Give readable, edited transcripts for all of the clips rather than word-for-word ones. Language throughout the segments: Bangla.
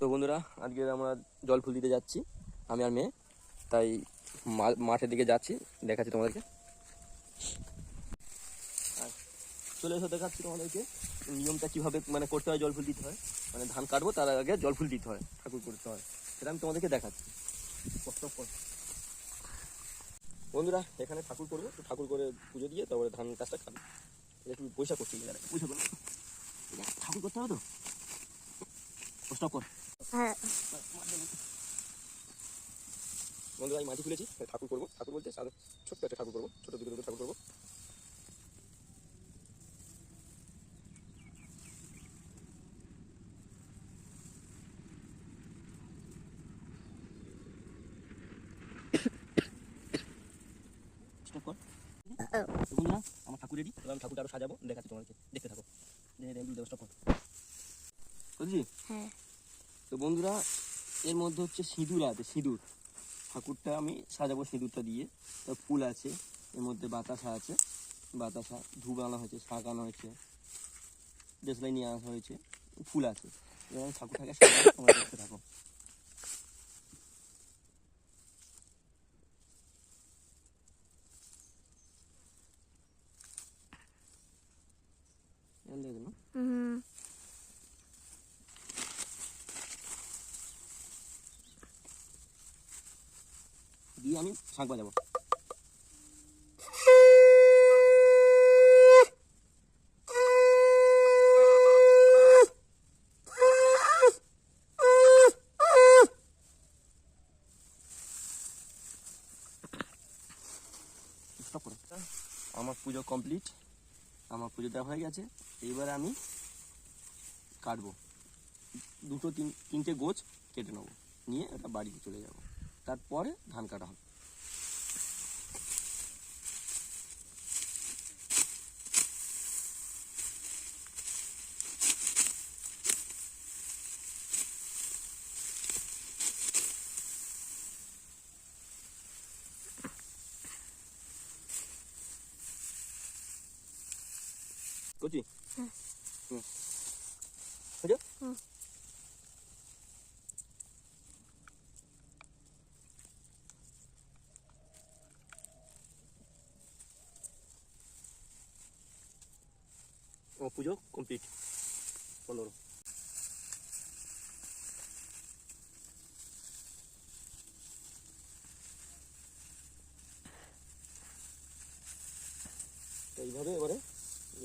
তো বন্ধুরা, আজকে আমরা জল ফুল দিতে যাচ্ছি, আমি আর মেয়ে। তাই মাঠের দিকে যাচ্ছি, দেখাচ্ছি তোমাদেরকে। চলে এসে দেখাচ্ছি তোমাদেরকে নিয়মটা কীভাবে মানে করতে হয়, জল ফুল দিতে হয়। মানে ধান কাটবো তার আগে জল ফুল দিতে হয়, ঠাকুর করতে হয়, সেটা আমি তোমাদেরকে দেখাচ্ছি। বন্ধুরা, এখানে ঠাকুর করবো, তো ঠাকুর করে পুজো দিয়ে তারপরে ধান কাজটা কাটবো। একটু পয়সা করতে গেলে পয়সা করবো, ঠাকুর করতে হবে তো। স্টপ কর। হ্যাঁ বন্ধুরা, আমি মাটি খুলেছি, ঠাকুর করবো। ঠাকুর বলতে ছোট্ট একটা ঠাকুর করবো, ছোটো দুটো ঠাকুর করবো। বন্ধুরা, আমার ঠাকুর রেডি, এবার আমি ঠাকুরটা আরো সাজাবো, দেখাচ্ছি তোমাদেরকে, দেখতে থাকো। বুঝলি? হ্যাঁ। তো বন্ধুরা, এর মধ্যে হচ্ছে সিঁদুর আছে, সিঁদুর। ঠাকুরটা আমি সাজাবো সিঁদুরটা দিয়ে। তার ফুল আছে, এর মধ্যে বাতাসা আছে, বাতাসা, ধূপ আনা হয়েছে, শাক আনা হয়েছে, দেশলাই নিয়ে আসা হয়েছে, ফুল আছে। এবার ঠাকুরটাকে সাজাবো, তোমরা দেখতে থাকো। দিয়ে আমি শাঁখ বাজাবো। আমার পুজো কমপ্লিট, আমার পুজো দেওয়া হয়ে গেছে। এইবারে আমি কাটবো, তিনটে গোছ কেটে নেবো, নিয়ে এটা বাড়িতে চলে যাব। তারপরে ধান কাটা হবে। করছি পুজো কমপ্লিট। 15 এইভাবে এবারে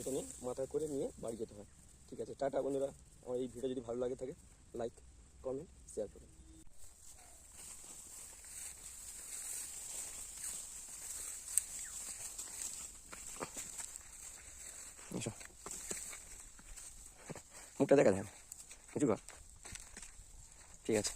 এটা নিয়ে মাথায় করে নিয়ে বাড়ি যেতে হয়। ঠিক আছে, টাটা বন্ধুরা। আমার এই ভিডিও যদি ভালো লাগে থাকে, লাইক, কমেন্ট, শেয়ার করুন। মুখটা দেখা যায়, কিছু কর, ঠিক আছে।